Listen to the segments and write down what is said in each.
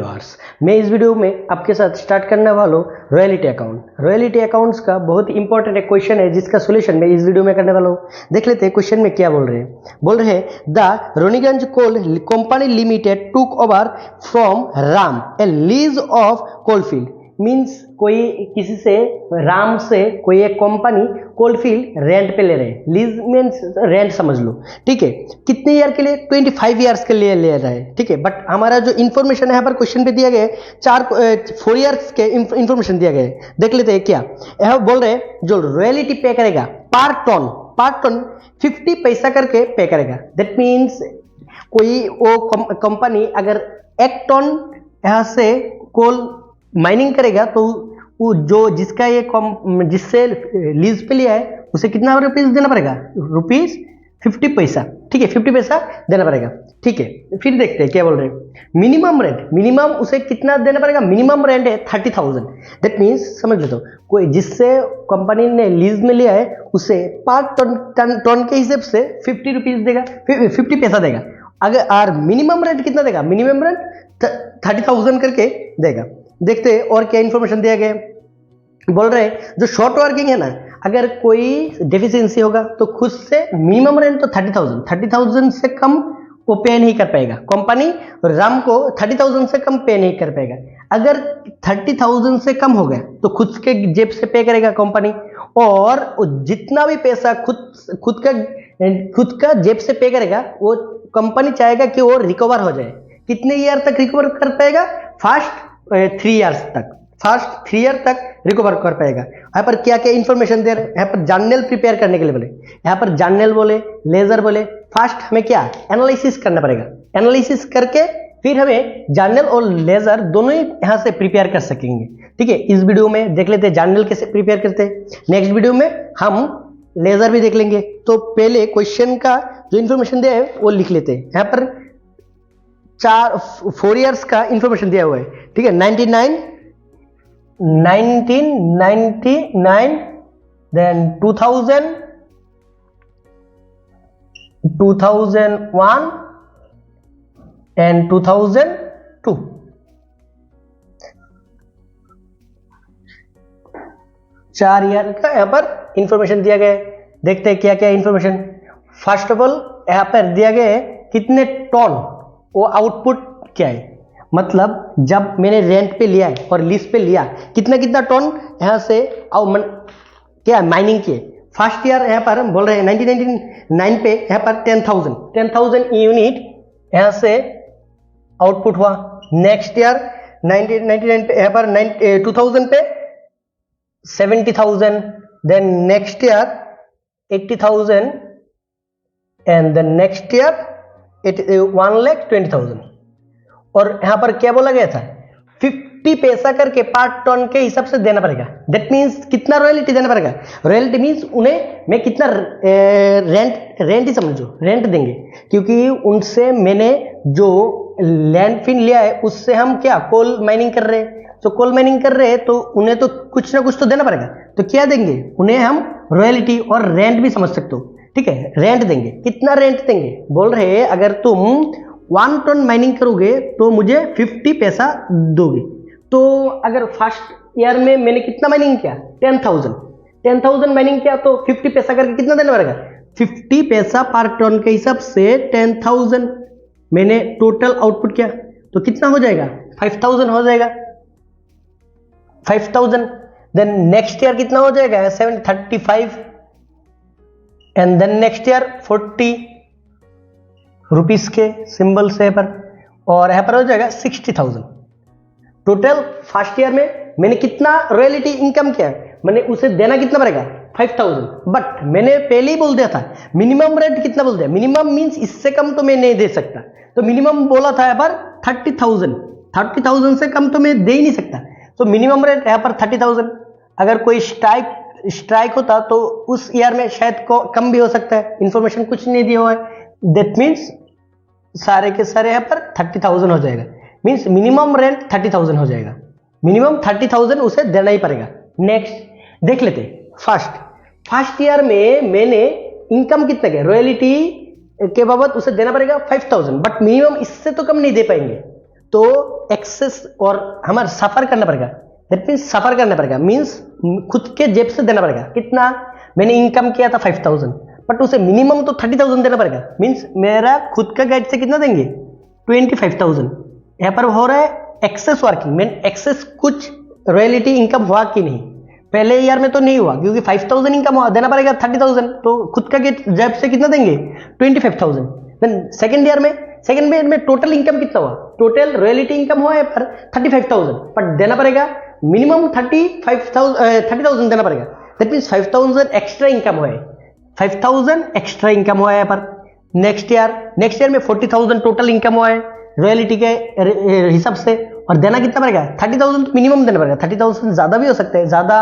Viewers, मैं इस video में आपके साथ स्टार्ट करने वाला हूँ रॉयल्टी अकाउंट। रॉयल्टी अकाउंट्स का बहुत इंपॉर्टेंट एक क्वेश्चन है जिसका सोल्यूशन मैं इस वीडियो में करने वाला हूँ। देख लेते हैं क्वेश्चन में क्या बोल रहे हैं। बोल रहे हैं the Raniganj coal company limited took over from राम a lease of coalfield. Means कोई किसी से राम से कोई एक कंपनी कोलफील्ड रेंट पे ले रहे हैं। लीज मीन्स रेंट समझ लो, ठीक है। कितने ईयर के लिए? 25 ईयर्स के लिए ले रहा है, ठीक है। बट हमारा जो इन्फॉर्मेशन है यहाँ पर क्वेश्चन पे दिया गया है 4 ईयर्स के इन्फॉर्मेशन दिया गया है। देख लेते हैं क्या यह बोल रहे हैं। जो रॉयल्टी पे करेगा पर टन 50 पैसा करके पे करेगा। दैट मीन्स कोई वो कंपनी अगर 1 टन यहाँ से कोल माइनिंग करेगा तो वो जो जिसका ये जिससे लीज पे लिया है उसे कितना रुपीस देना पड़ेगा? रुपीस 50 पैसा, ठीक है। 50 पैसा देना पड़ेगा, ठीक है। फिर देखते हैं क्या बोल रहे हैं। मिनिमम रेंट, मिनिमम उसे कितना देना पड़ेगा? मिनिमम रेंट है 30,000। दैट मीन्स समझ लो, कोई जिससे कंपनी ने लीज में लिया है उसे 5 टन के हिसाब से 50 रुपीज देगा, 50 पैसा देगा। अगर और मिनिमम रेंट कितना देगा? मिनिमम रेंट 30,000 करके देगा। देखते हैं और क्या इन्फॉर्मेशन दिया गया। बोल रहे हैं जो शॉर्ट वर्किंग है ना, अगर कोई डेफिशिएंसी होगा तो खुद से मिनिमम रेंट तो 30,000 से कम वो पे नहीं कर पाएगा। कंपनी राम को 30,000 से कम पे नहीं कर पाएगा। अगर 30,000 से कम हो गया तो खुद के जेब से पे करेगा कंपनी, और जितना भी पैसा खुद का जेब से पे करेगा वो कंपनी चाहेगा कि वो रिकवर हो जाए। कितने ईयर तक रिकवर कर पाएगा? फर्स्ट 3 ईयर्स तक, फर्स्ट 3 ईयर तक रिकवर कर पाएगा। यहाँ पर क्या क्या इन्फॉर्मेशन दे रहे हैं। यहाँ पर जर्नल प्रिपेयर करने के लिए बोले, यहाँ पर जर्नल बोले, लेजर बोले। फर्स्ट हमें क्या एनालिसिस करना पड़ेगा। एनालिसिस करके फिर हमें जर्नल और लेजर दोनों ही यहाँ से प्रिपेयर कर सकेंगे, ठीक है। इस वीडियो में देख लेते हैं जर्नल कैसे प्रिपेयर करते हैं। नेक्स्ट वीडियो में हम लेजर भी देख लेंगे। तो पहले क्वेश्चन का जो इन्फॉर्मेशन दिया है वो लिख लेते हैं। यहाँ पर 4 ईयर्स का इंफॉर्मेशन दिया हुआ है, ठीक है। 1999, देन 2000, 2001 एंड 2002। चार ईयर का यहाँ पर इंफॉर्मेशन दिया गया है। देखते हैं क्या क्या इंफॉर्मेशन। फर्स्ट ऑफ ऑल यहाँ पर दिया गया है कितने टन, वो आउटपुट क्या है। मतलब जब मैंने रेंट पे लिया है और लीज पे लिया, कितना टन यहाँ से क्या माइनिंग किए। फर्स्ट ईयर यहाँ पर बोल रहे हैं 1999 पे यहाँ पर 10,000 यूनिट यहाँ से आउटपुट हुआ। नेक्स्ट ईयर 1999 पे यहाँ पर 2000 पे 70,000, then next year 80,000 and then next year 1,20,000। और यहां पर क्या बोला गया था? 50 पैसा करके पर टन के हिसाब से देना पड़ेगा। दैट मीन्स कितना रॉयल्टी देना पड़ेगा? रॉयल्टी मीन्स उन्हें मैं कितना रेंट ही समझो, रेंट देंगे, क्योंकि उनसे मैंने जो लैंड फिन लिया है उससे हम क्या कोल माइनिंग कर रहे हैं। तो कोल माइनिंग कर रहे हैं तो उन्हें तो कुछ ना कुछ तो देना पड़ेगा। तो क्या देंगे उन्हें? हम रॉयल्टी और रेंट भी समझ सकते हो, ठीक है। रेंट देंगे। कितना रेंट देंगे? बोल रहे हैं अगर तुम 1 टन माइनिंग करोगे तो मुझे 50 पैसा दोगे। तो अगर फर्स्ट ईयर में मैंने कितना माइनिंग किया? 10,000 माइनिंग किया तो 50 पैसा करके कितना देना पड़ेगा? 50 पैसा पर टन के हिसाब से 10,000 मैंने टोटल आउटपुट किया तो कितना हो जाएगा? 5,000 हो जाएगा। 5,000। देन नेक्स्ट ईयर कितना हो जाएगा? 735 and then next year 40 rupees के सिंबल से पर, और यहाँ पर हो जाएगा 60,000। टोटल फर्स्ट ईयर में मैंने कितना रॉयल्टी इनकम किया? मैंने उसे देना कितना पड़ेगा? 5,000। बट मैंने पहले ही बोल दिया था मिनिमम रेंट कितना बोल दिया। मिनिमम मीन्स इससे कम तो मैं नहीं दे सकता। तो मिनिमम बोला था यहाँ पर 30,000 से कम तो मैं दे ही नहीं सकता। तो मिनिमम रेंट यहाँ पर 30,000। अगर कोई स्ट्राइक होता तो उस ईयर में शायद कम भी हो सकता है। इंफॉर्मेशन कुछ नहीं दिया हुआ है। दैट मीन्स सारे के सारे यहाँ पर 30,000 हो जाएगा। मीन्स मिनिमम रेंट 30,000 हो जाएगा। मिनिमम 30,000 उसे देना ही पड़ेगा। नेक्स्ट देख लेते फर्स्ट ईयर में मैंने इनकम कितना किया? रॉयल्टी के बाबत उसे देना पड़ेगा 5,000, बट मिनिमम इससे तो कम नहीं दे पाएंगे। तो एक्सेस और हमारा सफर करना पड़ेगा, दैट मीन्स सफर करना पड़ेगा, मीन्स खुद के जेब से देना पड़ेगा। कितना? मैंने इनकम किया था 5000, बट उसे मिनिमम तो 30,000 देना पड़ेगा, मीन्स मेरा खुद का गाइड से कितना देंगे? 25,000। यहाँ पर हो रहा है एक्सेस वर्किंग, मीन एक्सेस कुछ रॉयल्टी इनकम हुआ कि नहीं। पहले ईयर में तो नहीं हुआ क्योंकि 5,000 इनकम हुआ, देना पड़ेगा 30,000, तो खुद का जेब से कितना देंगे? 25,000। देन सेकेंड ईयर में टोटल इनकम कितना हुआ? टोटल रॉयल्टी इनकम हुआ है पर 35,000, बट देना पड़ेगा मिनिमम 30,000 देना पड़ेगा। दैट मीन्स 5,000 एक्स्ट्रा इनकम हुआ है, 5,000 एक्स्ट्रा इनकम हुआ है यहाँ पर। नेक्स्ट ईयर में 40,000 टोटल इनकम हुआ है रॉयल्टी के हिसाब से, और देना कितना पड़ेगा? 30,000 तो मिनिमम देना पड़ेगा। 30,000 ज्यादा भी हो सकता है, ज्यादा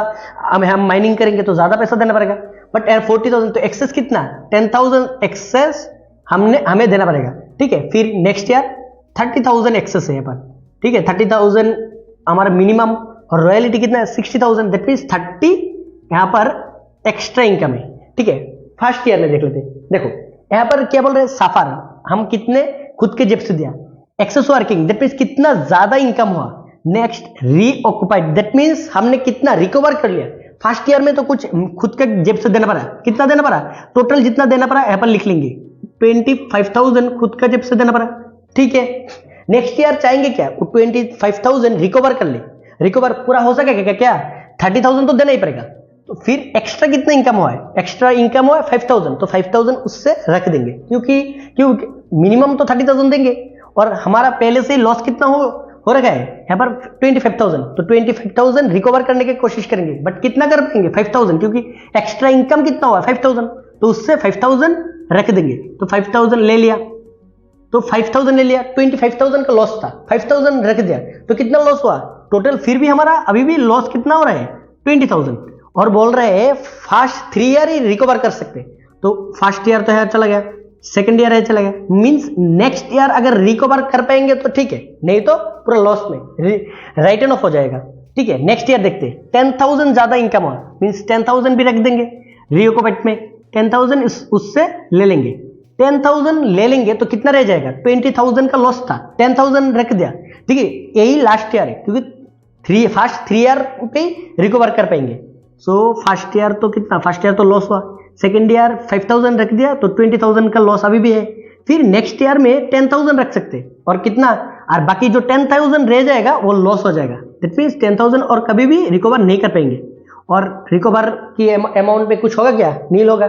हम माइनिंग करेंगे तो ज्यादा पैसा देना पड़ेगा, बट 40,000 तो एक्सेस कितना? 10,000 एक्सेस हमें देना पड़ेगा। ठीक है, फिर नेक्स्ट ईयर 30,000 एक्सेस है यहाँ पर। ठीक है, 30,000 हमारा मिनिमम, और रॉयल्टी कितना है? 60,000, दैट मीन्स 30 यहाँ पर एक्स्ट्रा इनकम है। ठीक है, फर्स्ट ईयर में देख लेते हैं। देखो यहाँ पर क्या बोल रहे हैं? सफर हम कितने खुद के जेब से दिया, एक्सेस वर्किंग दैट मीन्स कितना ज्यादा इनकम हुआ। नेक्स्ट रीऑक्युपाइड दैट मीन्स हमने कितना रिकवर कर लिया। फर्स्ट ईयर में तो कुछ खुद के जेब से देना पड़ा, कितना देना पड़ा? टोटल जितना देना पड़ा यहाँ पर लिख लेंगे, 25,000 खुद का जेब से देना पड़ा। ठीक है, नेक्स्ट ईयर चाहेंगे क्या? 25,000 रिकवर कर ले, रिकवर पूरा हो सकेगा क्या? 30,000 तो देना ही पड़ेगा। तो फिर एक्स्ट्रा कितना इनकम हुआ है? एक्स्ट्रा इनकम हुआ है 5,000, तो 5,000 उससे रख देंगे, क्योंकि मिनिमम तो 30,000 देंगे, और हमारा पहले से लॉस कितना हो रखा है यहाँ पर 25,000, तो 25,000 रिकवर करने की कोशिश करेंगे, बट कितना कर पाएंगे? 5,000, क्योंकि एक्स्ट्रा इनकम कितना हुआ? 5,000, तो उससे 5,000 रख देंगे। तो 5,000 ले लिया, तो 5,000 ले लिया, 25,000 का लॉस था, 5,000 रख दिया, तो कितना लॉस हुआ टोटल? फिर भी हमारा अभी भी लॉस कितना हो रहा है? 20,000, और बोल रहे हैं फर्स्ट 3 ईयर ही रिकवर कर सकते, तो फर्स्ट ईयर तो है चला गया, सेकेंड ईयर है चला गया, मीन्स नेक्स्ट ईयर अगर रिकवर कर पाएंगे तो ठीक है, नहीं तो पूरा लॉस में राइट एंड ऑफ हो जाएगा। ठीक है, नेक्स्ट ईयर देखते हैं। 10,000 ज्यादा इनकम हुआ, मीन्स 10,000 भी रख देंगे रियोकोपेट में, 10,000 उससे ले लेंगे। 10,000 ले लेंगे तो कितना रह जाएगा? 20,000 का लॉस था, 10,000 रख दिया। ठीक है, यही लास्ट ईयर है, क्योंकि फर्स्ट 3 ईयर पे रिकवर कर पाएंगे। सो फर्स्ट ईयर तो कितना? फर्स्ट ईयर तो लॉस हुआ, सेकेंड ईयर 5,000 रख दिया, तो 20,000 का लॉस अभी भी है। फिर नेक्स्ट ईयर में 10,000 रख सकते, और कितना? और बाकी जो 10,000 रह जाएगा वो लॉस हो जाएगा। दैट मीन्स 10,000 और कभी भी रिकवर नहीं कर पाएंगे, और रिकवर की अमाउंट में कुछ होगा क्या? नील होगा।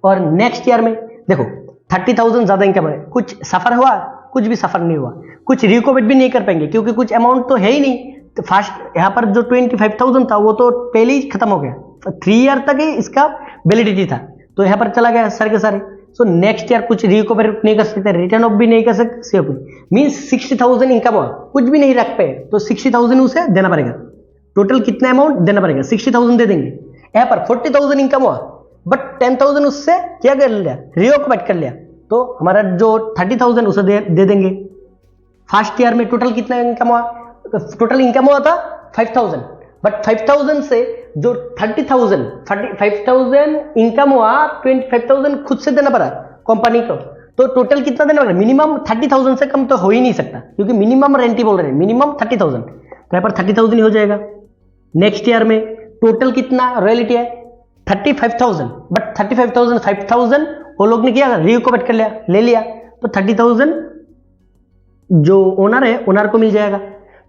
और नेक्स्ट ईयर में देखो 30,000 ज्यादा इनकम है, कुछ सफर हुआ? कुछ भी सफर नहीं हुआ, कुछ रिकवर भी नहीं कर पाएंगे, क्योंकि कुछ अमाउंट तो है ही नहीं। तो फर्स्ट यहाँ पर जो 25,000 था वो तो पहले ही खत्म हो गया, 3 ईयर तक ही इसका वैलिडिटी था, तो यहाँ पर चला गया सारे के सारे। सो नेक्स्ट ईयर कुछ रिकवर नहीं कर सकते, रिटर्न ऑफ भी नहीं कर सकते, सेव मीन्स 60,000 इनकम हुआ, कुछ भी नहीं रख पाए, तो 60,000 उसे देना पड़ेगा। टोटल कितना अमाउंट देना पड़ेगा? 60,000 दे देंगे। यहाँ पर 40,000 इनकम हुआ, बट 10,000 उससे क्या कर लिया? रियोकोपेट कर लिया, तो हमारा जो 30,000 उसे दे देंगे। फर्स्ट ईयर में टोटल कितना इनकम हुआ? टोटल इनकम हुआ था 5,000, बट 5,000 से जो 5,000 इनकम हुआ, 25,000 खुद से देना पड़ा कंपनी को, तो टोटल कितना देना पड़ा? मिनिमम 30,000 से कम तो हो ही नहीं सकता, क्योंकि मिनिमम रेंट ही बोल रहे हैं, मिनिमम 30,000, तो यहाँ पर 30,000 ही हो जाएगा। नेक्स्ट ईयर में टोटल कितना रॉयल्टी है? 35,000, बट 35,000 5,000 वो लोग ने किया रिकवर कर लिया, ले लिया, तो 30,000 जो ओनर है ओनर को मिल जाएगा।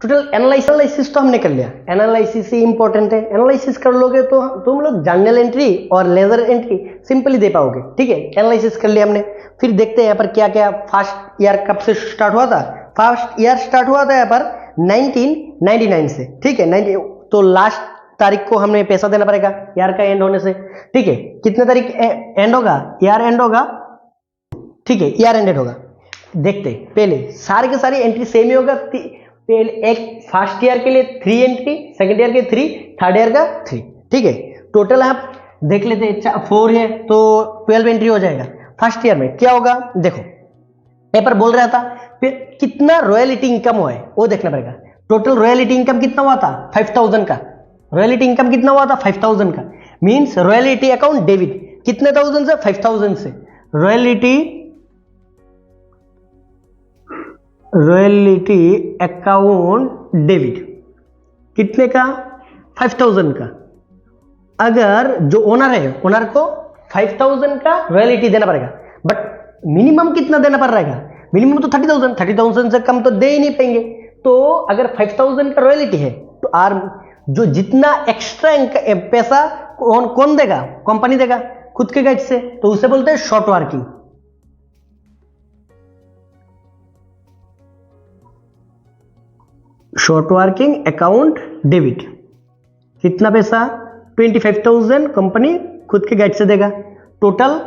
टोटल एनालिसिस तो हमने कर लिया, एनालिसिस ही इंपॉर्टेंट है। एनालिसिस कर लोगे तो तुम लोग जर्नल एंट्री और लेजर एंट्री सिंपली दे पाओगे। ठीक है, एनालिसिस कर लिया हमने। फिर देखते हैं यहाँ पर क्या क्या फर्स्ट ईयर कब से स्टार्ट हुआ था। फर्स्ट ईयर स्टार्ट हुआ था यहाँ पर 1999 से। ठीक है, 90 तो लास्ट तारीख को हमें पैसा देना पड़ेगा ईयर का एंड होने से। ठीक है, कितने तारीख एंड होगा? ईयर एंड होगा। ठीक है, ईयर एंडेड होगा। देखते पहले सारे के सारी एंट्री सेम ही होगा। पहले एक फर्स्ट ईयर के लिए 3 एंट्री, सेकंड ईयर के 3, थर्ड ईयर का 3। ठीक है, टोटल आप देख लेते हैं 4 है तो 12 एंट्री हो जाएगा। फर्स्ट ईयर में क्या होगा? देखो पेपर बोल रहा था फिर कितना रॉयल्टी इनकम हुआ है वो देखना पड़ेगा। टोटल रॉयल्टी इनकम कितना हुआ था? 5,000 का। रॉयल्टी इनकम कितना हुआ था? 5,000 का। मींस रॉयल्टी अकाउंट डेबिट कितने 1000 से? 5,000 से। रॉयल्टी अकाउंट डेबिट कितने का? 5000 का। अगर जो ओनर है, ओनर को 5000 का रॉयल्टी देना पड़ेगा, बट मिनिमम कितना देना पड़ रहेगा? मिनिमम तो 30,000 से कम तो दे ही नहीं पाएंगे। तो अगर 5000 का रॉयल्टी है तो जो जितना एक्स्ट्रा पैसा कौन देगा? कंपनी देगा खुद के गाइड से, तो उसे बोलते हैं short working. Short working account debit कितना पैसा? 25,000 कंपनी खुद के गाइड से देगा। टोटल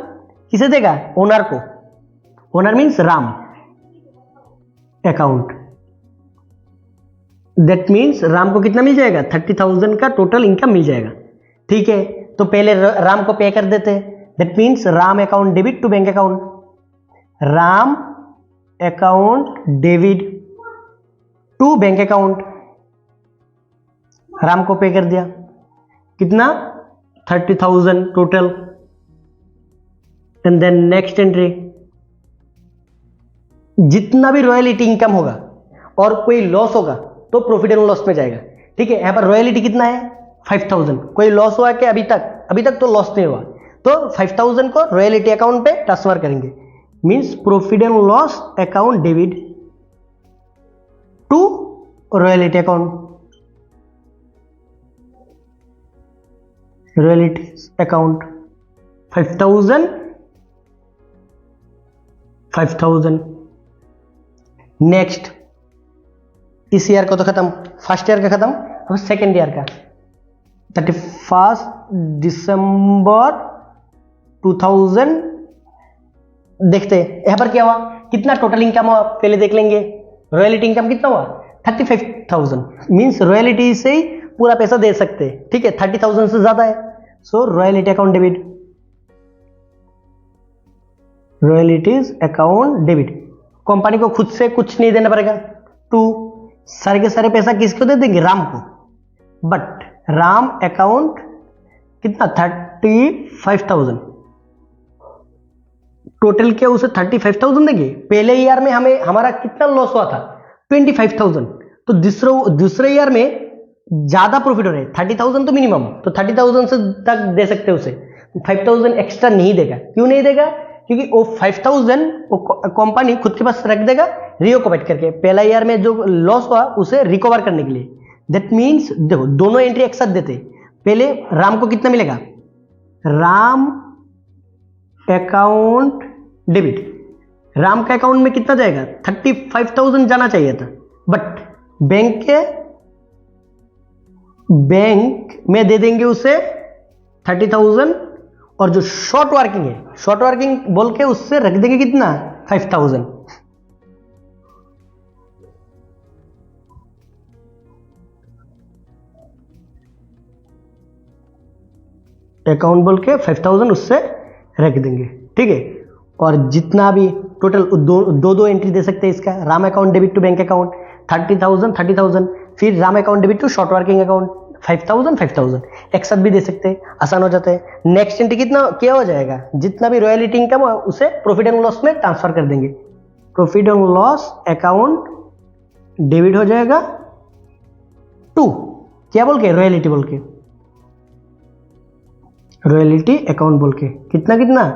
किसे देगा? ओनर को। Owner means Ram. Account that means Ram को कितना मिल जाएगा? 30,000 का टोटल इनकम मिल जाएगा। ठीक है, तो पहले राम को पे कर देते हैं। That means Ram account debit to bank account. Ram account debit to bank account. Ram को पे कर दिया, कितना? 30,000 total. And then next entry, जितना भी रॉयल्टी इनकम होगा और कोई लॉस होगा तो प्रॉफिट एंड लॉस में जाएगा। ठीक है, यहां पर रॉयल्टी कितना है? 5,000। कोई लॉस हुआ क्या अभी तक? अभी तक तो लॉस नहीं हुआ, तो 5,000 को रॉयल्टी अकाउंट पे ट्रांसफर करेंगे। Means profit and loss account debit to royalty account. Royalty account 5,000। Next, इस ईयर का तो खत्म, फर्स्ट ईयर का खत्म, अब सेकेंड ईयर का 31 दिसंबर 2000 देखते हैं। यहां पर क्या हुआ? कितना टोटल इनकम हुआ पहले देख लेंगे। रॉयल्टी इनकम कितना हुआ? 35,000। मींस रॉयल्टी से ही पूरा पैसा दे सकते हैं। ठीक है, 30,000 से ज्यादा है, so royalty account debit. Royalties account debit. Company को खुद से कुछ नहीं देना पड़ेगा। टू सारे के सारे पैसा किसको दे देंगे? राम को। बट राम अकाउंट कितना? 35,000 टोटल। क्या उसे 35,000 देंगे? पहले ईयर में हमारा कितना लॉस हुआ था? 25,000। तो दूसरे ईयर में ज्यादा प्रॉफिट हो रहा है, 30,000 तो मिनिमम, तो 30,000 से तक दे सकते हैं उसे। 5,000 एक्स्ट्रा नहीं देगा। क्यों नहीं देगा? क्योंकि वो 5,000 कंपनी खुद के पास रख देगा रिकवर करके, पहला ईयर में जो लॉस हुआ उसे रिकवर करने के लिए। दैट मीन्स देखो, दोनों एंट्री एक साथ देते। पहले राम को कितना मिलेगा? Ram account debit. राम के अकाउंट में कितना जाएगा? 35,000 जाना चाहिए था, बट बैंक में दे देंगे उसे 30,000। और जो शॉर्ट वर्किंग है, शॉर्ट वर्किंग बोल के उससे रख देंगे कितना? 5,000। अकाउंट बोल के 5,000 उससे रख देंगे। ठीक है, और जितना भी टोटल दो एंट्री दे सकते हैं इसका। Ram account debit to bank account 30,000, फिर Ram account debit to short working account 5,000। एक साथ भी दे सकते हैं, आसान हो जाता है। नेक्स्ट एंट्री कितना क्या हो जाएगा? जितना भी रॉयल्टी इनकम हो उसे प्रॉफिट एंड लॉस में ट्रांसफर कर देंगे। Profit and loss account debit हो जाएगा टू क्या बोल के? रॉयल्टी बोल के, रॉयल्टी अकाउंट बोल के। कितना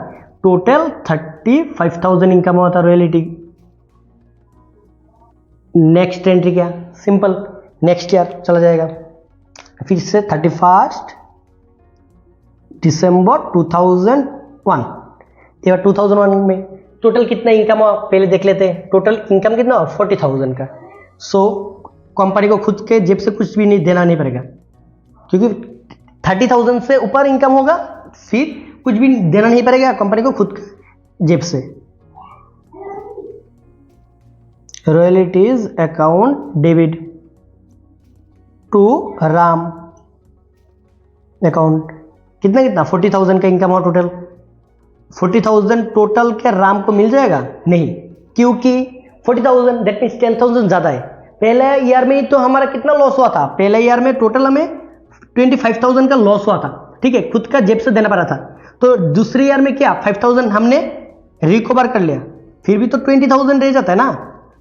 टोटल 35,000 इनकम हुआ था रॉयल्टी। नेक्स्ट एंट्री क्या? सिंपल, नेक्स्ट ईयर चला जाएगा। फिर से 31 दिसंबर 2001। 2001 में टोटल कितना इनकम हुआ पहले देख लेते हैं। टोटल इनकम कितना हुआ? 40,000 का। सो कंपनी को खुद के जेब से कुछ भी नहीं देना नहीं पड़ेगा, क्योंकि 30,000 से ऊपर इनकम होगा, फिर कुछ भी देना नहीं पड़ेगा कंपनी को खुद के जेब से। Royalties account debit to Ram account. कितना 40,000 का इनकम हुआ टोटल। 40,000 टोटल क्या राम को मिल जाएगा? नहीं, क्योंकि 40,000 दैट मीन्स 10,000 ज्यादा है। पहले ईयर में तो हमारा कितना लॉस हुआ था? पहले ईयर में टोटल हमें 25,000 का लॉस हुआ था। ठीक है, खुद का जेब से देना पड़ा था। तो दूसरे ईयर में क्या 5,000 हमने रिकवर कर लिया, फिर भी तो 20,000 रह जाता है ना।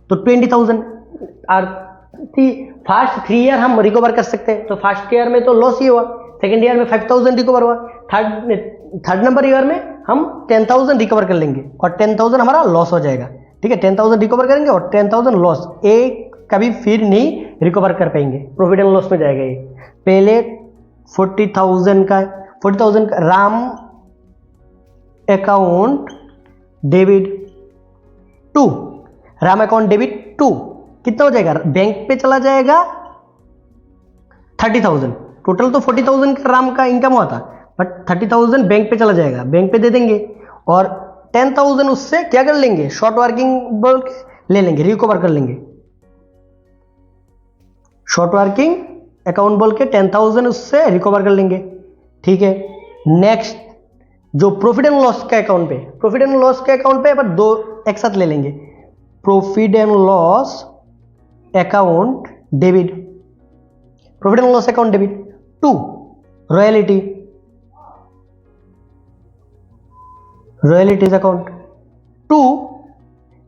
तो 20,000। और फर्स्ट 3 ईयर हम रिकवर कर सकते हैं, तो फर्स्ट ईयर में तो लॉस ही हुआ, सेकेंड ईयर में 5,000 रिकवर हुआ, थर्ड नंबर ईयर में हम 10,000 रिकवर कर लेंगे और 10,000 हमारा लॉस हो जाएगा। ठीक है, 10,000 रिकवर करेंगे और 10,000 लॉस, एक कभी फिर नहीं रिकवर कर पाएंगे, प्रॉफिट एंड लॉस में जाएगा ये। पहले 40,000 का Ram account debit to, Ram account debit to कितना हो जाएगा, बैंक पे चला जाएगा 30,000। टोटल तो 40,000 का राम का इनकम हुआ था, बट 30,000 बैंक पे चला जाएगा, बैंक पे दे देंगे और 10,000 उससे क्या कर लेंगे, शॉर्ट वर्किंग बोल के ले लेंगे, रिकवर कर लेंगे। शॉर्ट वर्किंग अकाउंट बोल के 10,000 उससे रिकवर कर लेंगे। ठीक है, नेक्स्ट जो प्रॉफिट एंड लॉस के अकाउंट पे, प्रॉफिट एंड लॉस के अकाउंट पे पर दो एक साथ ले लेंगे, profit and loss account debit, profit and loss account debit to royalty, royalties account to.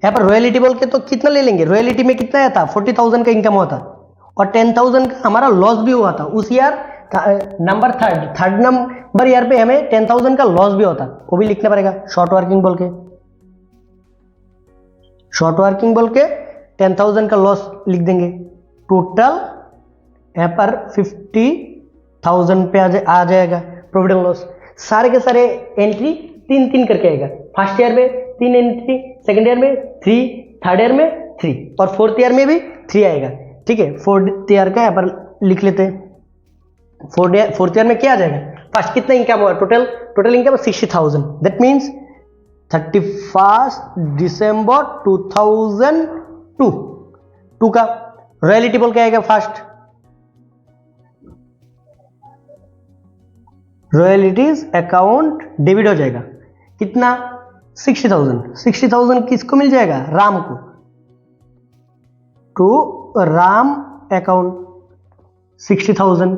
यहां पर रॉयल्टी बोल के तो कितना ले लेंगे, रॉयल्टी में कितना आया था, 40,000 का इनकम हुआ था और 10,000 का हमारा लॉस भी हुआ था उस year. Number third number year पे हमें 10,000 का लॉस भी होता, वो भी लिखना पड़ेगा शॉर्ट वर्किंग बोल के, शॉर्ट वर्किंग बोल के 10,000 का लॉस लिख देंगे। टोटल यहां पर 50,000 पे आ जाएगा प्रॉफिट एंड लॉस। सारे के सारे एंट्री 3 करके आएगा, फर्स्ट ईयर में 3 एंट्री, सेकेंड ईयर में 3, थर्ड ईयर में 3 और फोर्थ ईयर में भी 3 आएगा। ठीक है, फोर्थ ईयर का यहाँ पर लिख लेते हैं। फोर्थ ईयर में क्या आ जाएगा, फर्स्ट कितना इनकम हुआ, टोटल इनकम 60,000, दैट मीन्स 31 दिसंबर 2002 का रॉयल्टी बोल के आएगा। फर्स्ट रॉयल्टीज अकाउंट डेबिट हो जाएगा, कितना 60,000 किसको मिल जाएगा, राम को, तो राम अकाउंट 60,000।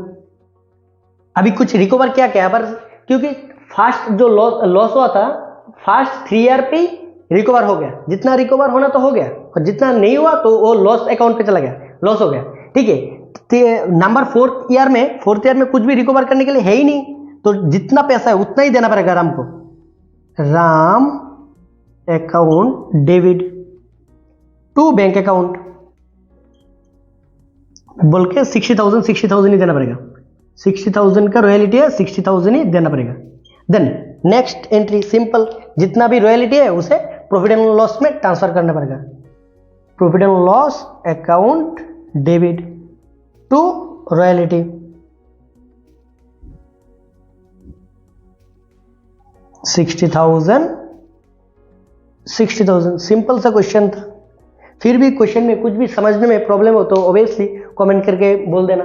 अभी कुछ रिकवर क्या क्या पर, क्योंकि फर्स्ट जो लॉस हुआ था फर्स्ट 3 ईयर पे ही रिकवर हो गया, जितना रिकवर होना तो हो गया और जितना नहीं हुआ तो वो लॉस अकाउंट पे चला गया, लॉस हो गया। ठीक है, नंबर फोर्थ ईयर में कुछ भी रिकवर करने के लिए है ही नहीं, तो जितना पैसा है उतना ही देना पड़ेगा राम को। Ram account debit to bank account बोल के 60,000 ही देना पड़ेगा। 60,000 का रॉयल्टी है, 60,000 ही देना पड़ेगा। देन नेक्स्ट एंट्री सिंपल, जितना भी रॉयल्टी है उसे प्रॉफिट एंड लॉस में ट्रांसफर करना पड़ेगा। Profit and loss account debit to royalty, 60,000 simple सा क्वेश्चन था। फिर भी क्वेश्चन में कुछ भी समझने में प्रॉब्लम हो तो ऑब्वियसली कमेंट करके बोल देना।